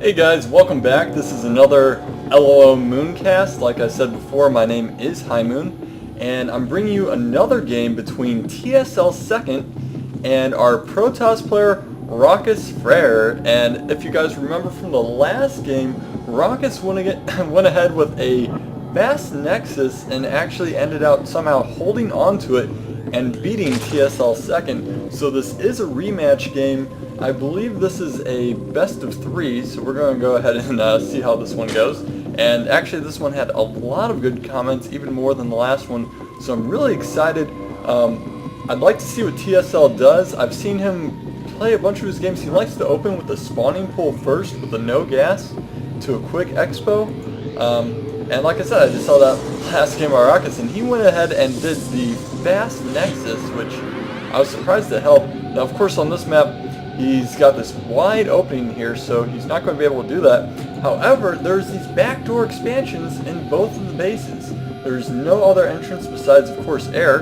Hey guys, welcome back. This is another LOL Mooncast. Like I said before, my name is High Moon, and I'm bringing you another game between TSLsecond and our Protoss player, roxkisFraer. And if you guys remember from the last game, Rockis went ahead with a fast Nexus and actually ended up somehow holding on to it and beating TSLsecond. So this is a rematch game. I believe this is a best of 3, so we're going to go ahead and see how this one goes. And actually this one had a lot of good comments, even more than the last one, so I'm really excited. I'd like to see what TSL does. I've seen him play a bunch of his games. He likes to open with the spawning pool first with a no gas to a quick expo. And like I said, I just saw that last game of Rockis, and he went ahead and did the fast Nexus, which I was surprised to help. Now of course on this map, he's got this wide opening here, so he's not going to be able to do that. However, there's these backdoor expansions in both of the bases. There's no other entrance besides, of course, air.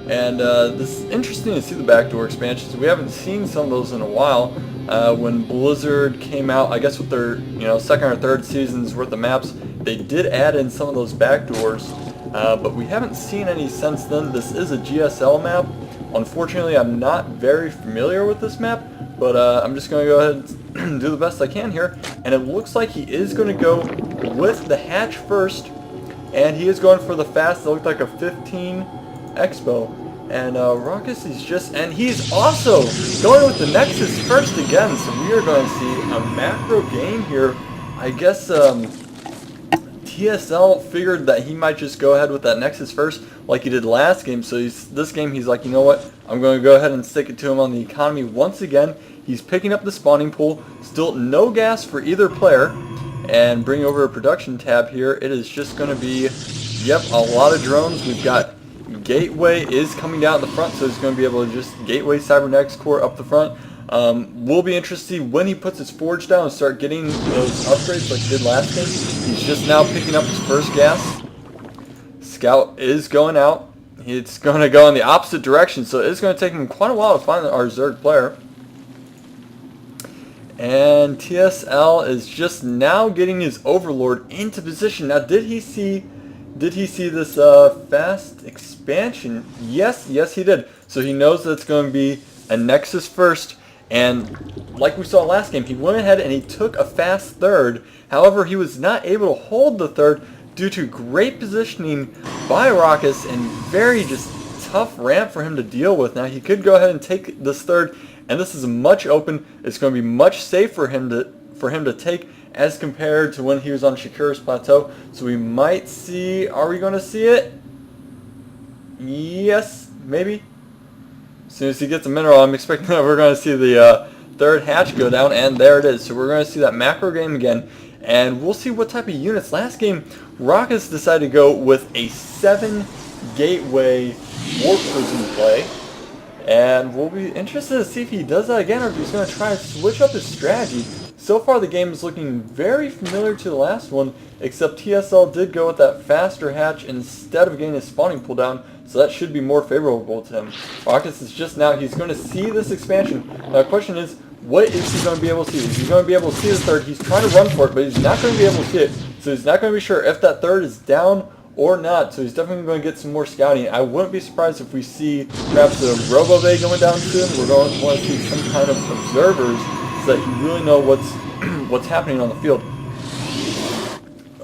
And this is interesting to see the backdoor expansions. We haven't seen some of those in a while. When Blizzard came out, I guess with their second or third season's worth of maps, they did add in some of those backdoors, but we haven't seen any since then. This is a GSL map. Unfortunately, I'm not very familiar with this map, but I'm just going to go ahead and do the best I can here. And it looks like he is going to go with the hatch first, and he is going for the fast. It looked like a 15 expo. And Rockis is just, and he's also going with the Nexus first again, so we are going to see a macro game here. I guess TSL figured that he might just go ahead with that Nexus first like he did last game, so this game he's like, you know what, I'm going to go ahead and stick it to him on the economy once again. He's picking up the spawning pool, still no gas for either player, and bring over a production tab here. It is just going to be, yep, a lot of drones. We've got Gateway is coming down at the front, so he's going to be able to just Gateway Cybernetics core up the front. We'll be interested to see when he puts his forge down and start getting those upgrades like he did last game. He's just now picking up his first gas. Scout is going out. It's going to go in the opposite direction, so it's going to take him quite a while to find our Zerg player. And TSL is just now getting his Overlord into position. Now, did he see this fast expansion? Yes, he did. So he knows that it's going to be a Nexus first. And like we saw last game, he went ahead and he took a fast third. However, he was not able to hold the third due to great positioning by Rockis and very just tough ramp for him to deal with. Now he could go ahead and take this third, and this is much open. It's going to be much safer for him to take as compared to when he was on Shakira's plateau. So we might see, are we going to see it? Yes, maybe. As soon as he gets a mineral, I'm expecting that we're going to see the third hatch go down, and there it is. So we're going to see that macro game again, and we'll see what type of units. Last game, Rockis decided to go with a 7 gateway warp prison play, and we'll be interested to see if he does that again or if he's going to try to switch up his strategy. So far the game is looking very familiar to the last one, except TSL did go with that faster hatch instead of getting his spawning pool down, so that should be more favorable to him. Rockis is just now, he's going to see this expansion. Now the question is, what is he going to be able to see? Is he going to be able to see the third? He's trying to run for it, but he's not going to be able to see it. So he's not going to be sure if that third is down or not. So he's definitely going to get some more scouting. I wouldn't be surprised if we see perhaps a RoboBay going down soon. We're going to want to see some kind of observers so that you really know what's happening on the field.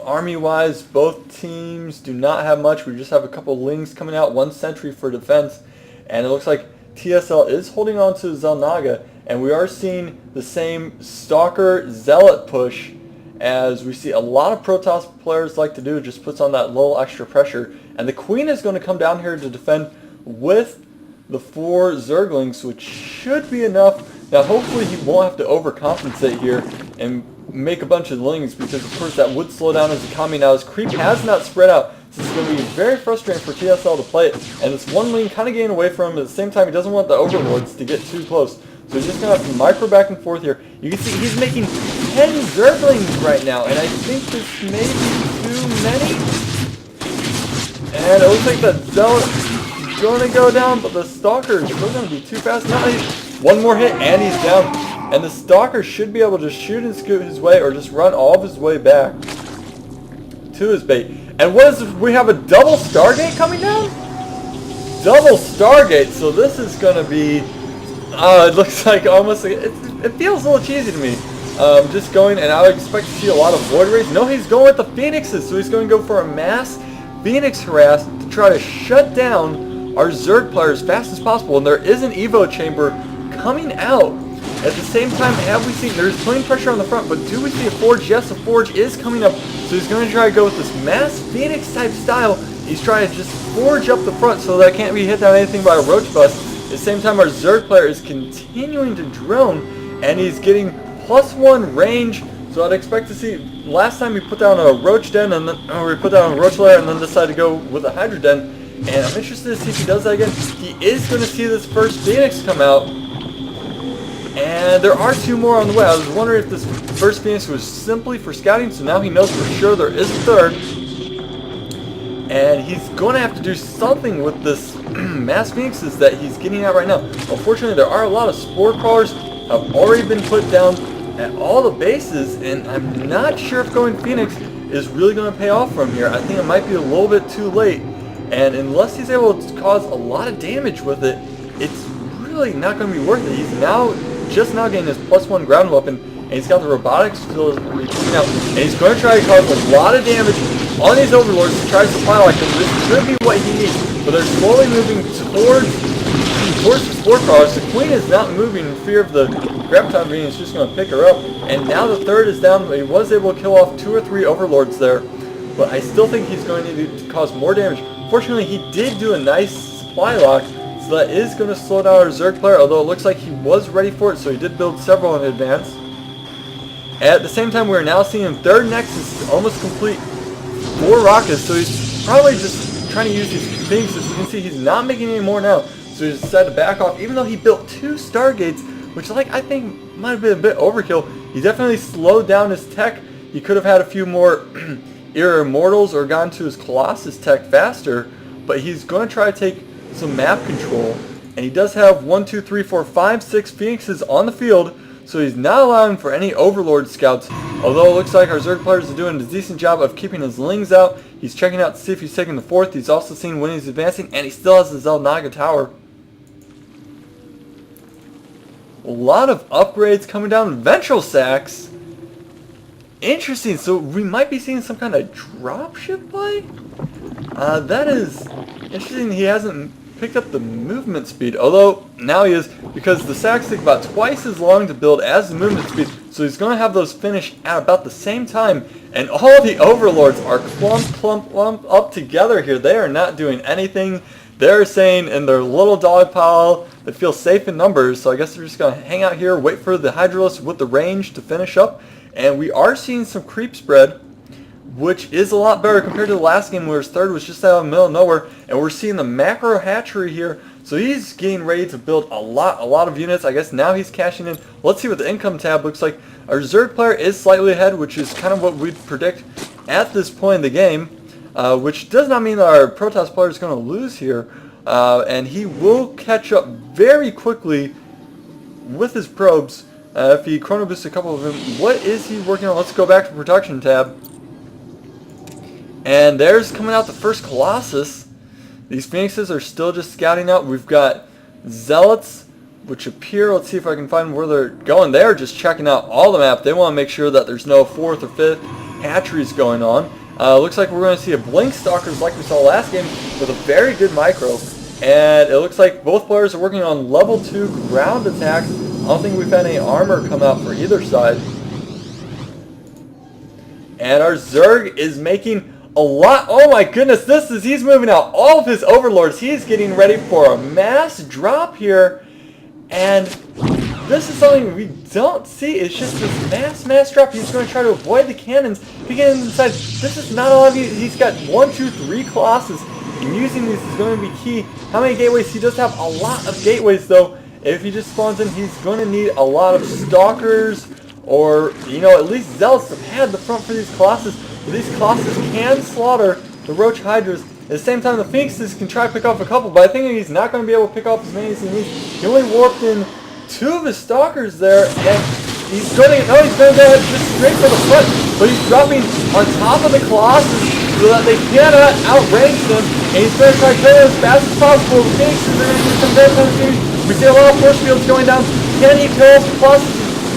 Army-wise, both teams do not have much. We just have a couple lings coming out, 1 sentry for defense, and it looks like TSL is holding on to Zelnaga, and we are seeing the same Stalker Zealot push as we see a lot of Protoss players like to do. It just puts on that little extra pressure, and the Queen is going to come down here to defend with the 4 Zerglings, which should be enough. Now hopefully he won't have to overcompensate here and make a bunch of lings, because of course that would slow down his economy. Now his creep has not spread out, so it's going to be very frustrating for TSL to play it, and this one ling kind of getting away from him. At the same time, he doesn't want the overlords to get too close, so he's just going to have to micro back and forth here. You can see he's making 10 Zerglings right now, and I think this may be too many, and it looks like that Zealot is going to go down, but the Stalker is still going to be too fast. Now one more hit and he's down. and the Stalker should be able to shoot and scoot his way or just run all of his way back to his bait. And what is this? We have a double Stargate coming down? Double Stargate, so this is going to be, it looks like almost, it feels a little cheesy to me. Just going, and I would expect to see a lot of Void Rays. No, he's going with the Phoenixes, so he's going to go for a mass Phoenix harass to try to shut down our Zerg player as fast as possible. And there is an Evo chamber coming out. At the same time, have we seen, there's plenty of pressure on the front, but do we see a Forge? Yes, a Forge is coming up, so he's going to try to go with this mass Phoenix type style. He's trying to just forge up the front so that can't be hit down anything by a Roach Bust. At the same time, our Zerg player is continuing to drone, and he's getting +1 range, so I'd expect to see, last time we put down a Roach Den, and then, we put down a Roach Lair, and then decided to go with a Hydra Den, and I'm interested to see if he does that again. He is going to see this first Phoenix come out, and there are 2 more on the way. I was wondering if this first Phoenix was simply for scouting, so now he knows for sure there is a third. And he's going to have to do something with this mass Phoenixes that he's getting out right now. Unfortunately, there are a lot of Spore Crawlers have already been put down at all the bases, and I'm not sure if going Phoenix is really going to pay off from here. I think it might be a little bit too late, and unless he's able to cause a lot of damage with it, it's really not going to be worth it. He's just now getting his +1 ground weapon, and he's got the robotics skills coming out, and he's going to try to cause a lot of damage on these Overlords to try to supply like them. This could be what he needs, but they're slowly moving towards the Spore Crawlers. The Queen is not moving in fear of the Graviton being is just going to pick her up, and now the third is down. He was able to kill off 2 or 3 Overlords there, but I still think he's going to need to cause more damage. Fortunately, he did do a nice supply lock, so that is going to slow down our Zerg player, although it looks like he was ready for it, so he did build several in advance. At the same time, we're now seeing him third Nexus is almost complete 4 rockets, so he's probably just trying to use these things. As you can see, he's not making any more now, so he decided to back off, even though he built 2 Stargates, which I think might have been a bit overkill. He definitely slowed down his tech. He could have had a few more Era Immortals or gone to his Colossus tech faster, but he's going to try to take some map control, and he does have 1, 2, 3, 4, 5, 6 Phoenixes on the field, so he's not allowing for any Overlord scouts, although it looks like our Zerg players are doing a decent job of keeping his Lings out. He's checking out to see if he's taking the 4th. He's also seen when he's advancing, and he still has the Zelnaga Tower. A lot of upgrades coming down. Ventral Sacks. Interesting, so we might be seeing some kind of dropship play? That is interesting. He hasn't picked up the movement speed, although now he is, because the sacks take about twice as long to build as the movement speed, so he's going to have those finished at about the same time, and all the Overlords are clump up together here. They are not doing anything. They're saying in their little dog pile they feel safe in numbers, so I guess they're just going to hang out here, wait for the Hydralisk with the range to finish up, and we are seeing some creep spread, which is a lot better compared to the last game where his third was just out of the middle of nowhere. And we're seeing the macro hatchery here, so he's getting ready to build a lot of units. I guess now he's cashing in. Let's see what the income tab looks like. Our Zerg player is slightly ahead, which is kind of what we'd predict at this point in the game, which does not mean that our Protoss player is going to lose here, and he will catch up very quickly with his probes. If he chrono boosts a couple of them, what is he working on? Let's go back to production tab. And there's coming out the first Colossus. These Phoenixes are still just scouting out. We've got Zealots, which appear, let's see if I can find where they're going. They're just checking out all the map. They want to make sure that there's no 4th or 5th hatcheries going on. Looks like we're going to see a Blink Stalkers like we saw last game with a very good micro. And it looks like both players are working on level 2 ground attacks. I don't think we've had any armor come out for either side. And our Zerg is making a lot. Oh my goodness, he's moving out all of his Overlords. He's getting ready for a mass drop here. And this is something we don't see. It's just this mass drop. He's going to try to avoid the cannons. If he gets inside, this is not a lot of you. He's got 1, 2, 3 Colossus. And using these is going to be key. How many gateways? He does have a lot of gateways though. If he just spawns in, he's going to need a lot of Stalkers, or, at least Zealots to pad the front for these Colossus. But these Colossus can slaughter the Roach Hydras. At the same time, the Phoenixes can try to pick off a couple, but I think he's not going to be able to pick off as many as he needs. He only warped in two of his stalkers there, and he's going to go ahead just straight for the front, but he's dropping on top of the Colossus so that they cannot outrange them, and he's going to try to kill them as fast as possible. The Phoenixes are going to do some very fast damage. We see a lot of force fields going down. Can he kill the Colossus?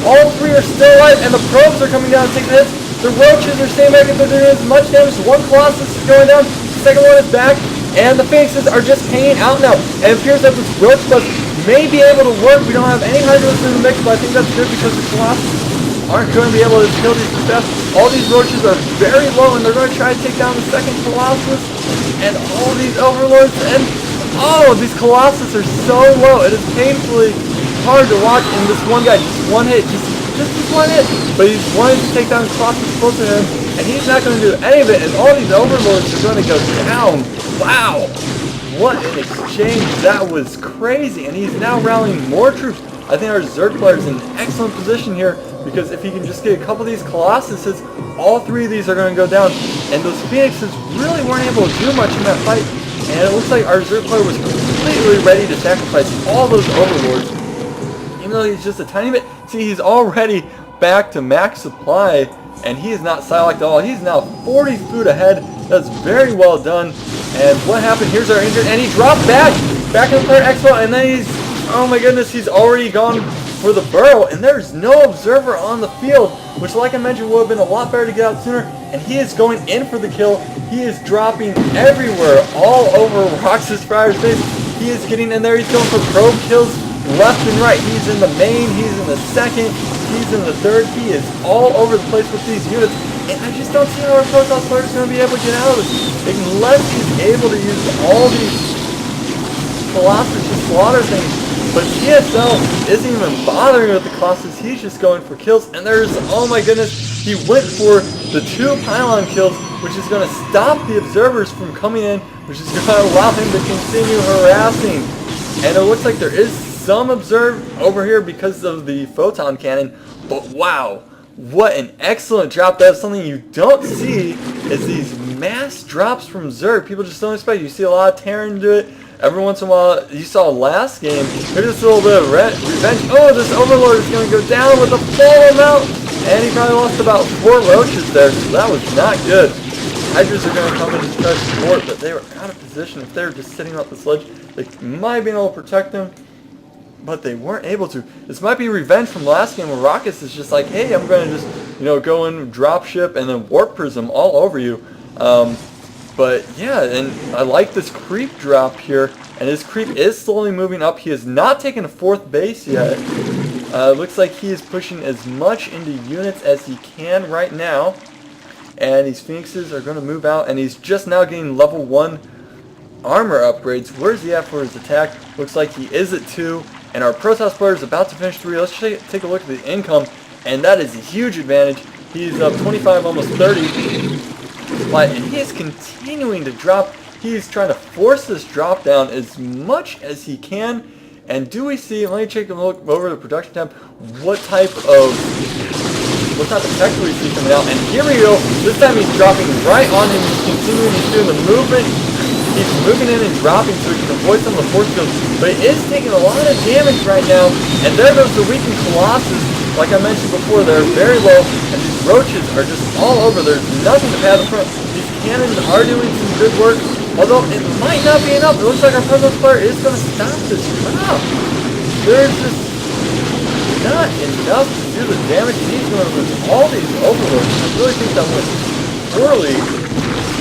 All three are still alive, and the probes are coming down and taking hits. The roaches are staying back if they're doing as much damage. One Colossus is going down, the second one is back, and the Phoenixes are just hanging out now. And it appears that this roach bus may be able to work. We don't have any Hydras in the mix, but I think that's good because the Colossus aren't going to be able to kill these fast. All these roaches are very low, and they're going to try to take down the second Colossus. And all these Overlords, and oh, these Colossus are so low. It is painfully hard to watch in this one guy. Just one hit, just this one hit. But he's wanting to take down the Colossus close to him, and he's not going to do any of it. And all these Overlords are going to go down. Wow. What an exchange. That was crazy. And he's now rallying more troops. I think our Zerg player is in an excellent position here, because if he can just get a couple of these Colossuses, all three of these are going to go down. And those Phoenixes really weren't able to do much in that fight. And it looks like our Zerg player was completely ready to sacrifice all those Overlords. Even though he's just a tiny bit. See, he's already back to max supply. And he is not Psylocke at all. He's now 40 food ahead. That's very well done. And what happened? Here's our injured. And he dropped back in the player expo. And then he's, oh my goodness, he's already gone for the burrow. And there's no observer on the field, which, like I mentioned, would have been a lot better to get out sooner. And he is going in for the kill. He is dropping everywhere, all over roxkisFraer's face. He is getting in there. He's going for probe kills left and right. He's in the main. He's in the second. He's in the third. He is all over the place with these units. And I just don't see how our Protoss player is going to be able to get out of this unless he's able to use all these Colossus to slaughter things. But TSL isn't even bothering with the Colossus. He's just going for kills. And there's, oh my goodness, he went for the 2 pylon kills, which is going to stop the observers from coming in, which is going to allow him to continue harassing. And it looks like there is some observe over here because of the photon cannon. But wow, what an excellent drop. That's something you don't see, is these mass drops from Zerg. People just don't expect. You see a lot of Terran do it. Every once in a while, you saw last game, there's just a little bit of revenge. Oh, this Overlord is going to go down with a full amount. And he probably lost about 4 roaches there, so that was not good. Hydras are going to come in and try to support, but they were out of position. If they were just sitting off the sledge, they might have been able to protect them, but they weren't able to. This might be revenge from last game where Rockets is just like, hey, I'm going to just, go in, drop ship, and then warp prism all over you. But yeah, and I like this creep drop here, and his creep is slowly moving up. He has not taken a 4th base yet. Looks like he is pushing as much into units as he can right now. And these Phoenixes are going to move out, and he's just now getting level 1 armor upgrades. Where's he at for his attack? Looks like he is at 2, and our Protoss player is about to finish 3. Let's take a look at the income, and that is a huge advantage. He's up 25, almost 30. And he is continuing to drop. He's trying to force this drop down as much as he can. And do we see, let me take a look over the production tab, what type of tech do we see coming out? And here we go. This time he's dropping right on him. He's continuing, he's doing the movement. He's moving in and dropping so he can avoid some of the force fields. But it is taking a lot of damage right now. And there goes the weakened Colossus. Like I mentioned before, they're very low, and these roaches are just all over. There's nothing to pad the front. These cannons are doing some good work, although it might not be enough. It looks like our Protoss player is going to stop this drop. There's just not enough to do the damage he's doing with all these Overlords. I really think that went poorly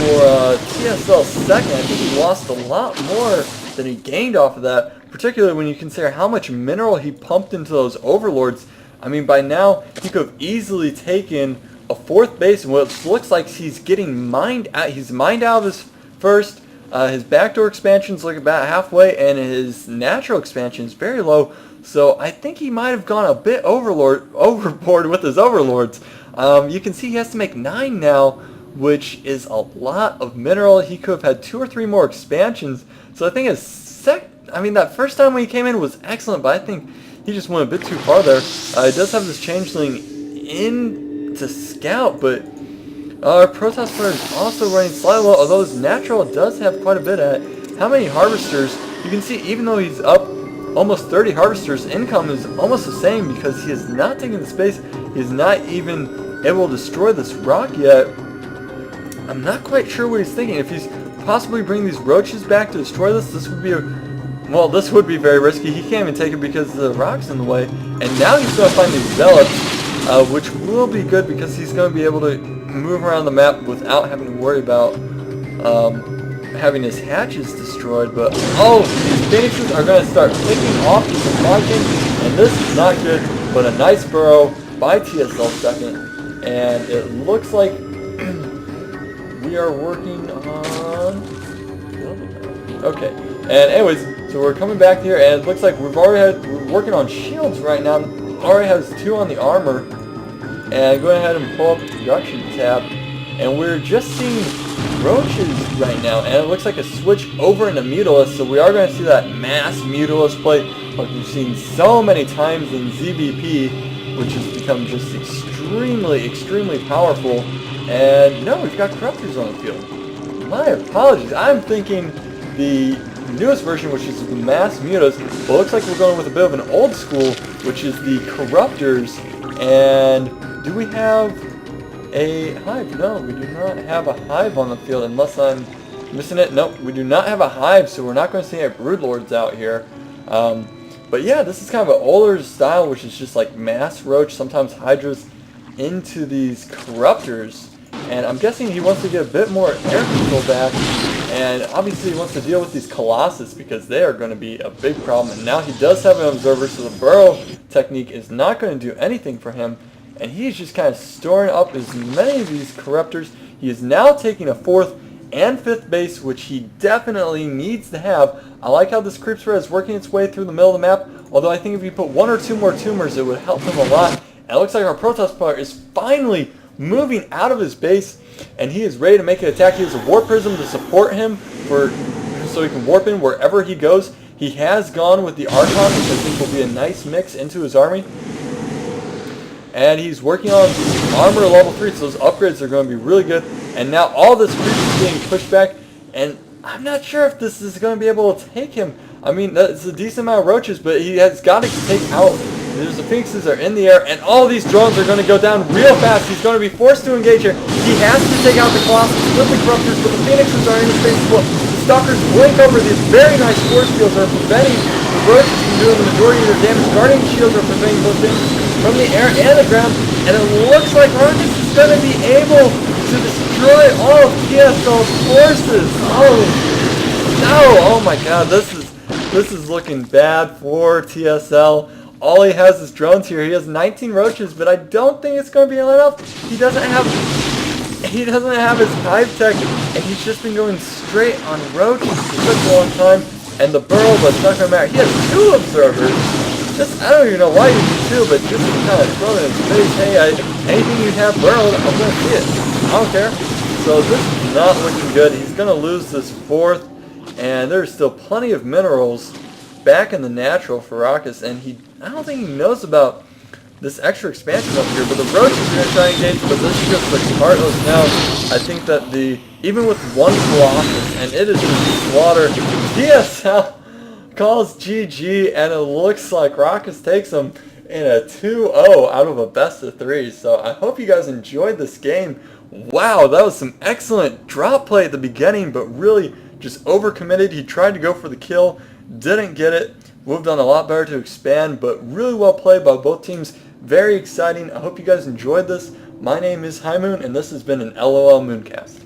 for TSLsecond. I think he lost a lot more than he gained off of that, particularly when you consider how much mineral he pumped into those Overlords. I mean, by now, he could have easily taken a 4th base, and what looks like he's getting mined out. He's mined out of his first. His backdoor expansion's like about halfway, and his natural expansion is very low. So I think he might have gone a bit overboard with his Overlords. You can see he has to make 9 now, which is a lot of mineral. He could have had 2 or 3 more expansions. So I think that first time when he came in was excellent, but I think he just went a bit too far there. He does have this changeling in to scout, but our Protoss player is also running slightly low, although his natural does have quite a bit at it. How many harvesters? You can see even though he's up almost 30 harvesters. Income is almost the same because he is not taking the space. He is not even able to destroy this rock yet. I'm not quite sure what he's thinking. If he's possibly bringing these roaches back to destroy this would be well, this would be very risky. He can't even take it because the rock's in the way. And now he's going to find these zealots, which will be good because he's going to be able to move around the map without having to worry about having his hatches destroyed. But these phoenixes are going to start picking off the supply chain, and this is not good. But a nice burrow by TSLsecond, and it looks like we are working on. Okay, and anyways, so we're coming back here, and it looks like we're working on shields right now. Already has 2 on the armor, and go ahead and pull up the production tab, and we're just seeing roaches right now, and it looks like a switch over into Mutalisk, so we are going to see that mass Mutalisk play like we've seen so many times in ZVP, which has become just extremely powerful. And no, we've got corruptors on the field. My apologies, I'm thinking the newest version, which is the mass mutas, but it looks like we're going with a bit of an old school, which is the corruptors. And do we have a hive? No, we do not have a hive on the field, unless I'm missing it. Nope, we do not have a hive, so we're not going to see any broodlords out here. But yeah, this is kind of an older style, which is just like mass roach, sometimes hydras, into these corruptors. And I'm guessing he wants to get a bit more air control back, and obviously he wants to deal with these colossus because they are going to be a big problem. And now he does have an observer, so the burrow technique is not going to do anything for him, and he's just kind of storing up as many of these corruptors. He is now taking a 4th and 5th base, which he definitely needs to have. I like how this TSLsecond is working its way through the middle of the map, although I think if you put 1 or 2 more tumors, it would help him a lot. And it looks like our Protoss player is finally moving out of his base, and he is ready to make an attack. He has a Warp Prism to support him so he can warp in wherever he goes. He has gone with the Archon, which I think will be a nice mix into his army. And he's working on armor level 3, so those upgrades are going to be really good. And now all this creep is being pushed back, and I'm not sure if this is going to be able to take him. I mean, that's a decent amount of roaches, but he has got to take out. There's the phoenixes are in the air, and all these drones are going to go down real fast. He's going to be forced to engage here. He has to take out the colossus with the corruptors, but the phoenixes are in his face as well. The stalkers blink over these very nice force fields are preventing the roaches from doing the majority of their damage. Guardian shields are preventing both things from the air and the ground, and it looks like Rockets is going to be able to destroy all of TSL's forces. Oh no! Oh my God! This is looking bad for TSL. All he has is drones here. He has 19 roaches, but I don't think it's going to be enough. He doesn't have his hive tech, and he's just been going straight on roaches for such a long time. And the burrow, but it's not going to matter. He has 2 observers. I don't even know why you need 2, but just to kind of throw it in his face. Hey, anything you have burrowed, I'm going to see it. I don't care. So this is not looking good. He's going to lose this 4th, and there's still plenty of minerals back in the natural for Rockets, and I don't think he knows about this extra expansion up here, but the roaches are going to try and engage, but this is just like heartless now. I think that even with 1 colossus, and it is just slaughter, TSL calls GG, and it looks like Rockets takes him in a 2-0 out of a best of 3. So I hope you guys enjoyed this game. Wow, that was some excellent drop play at the beginning, but really just overcommitted. He tried to go for the kill, didn't get it. Would have done a lot better to expand, but really well played by both teams. Very exciting. I hope you guys enjoyed this. My name is High Moon, and this has been an LOL Mooncast.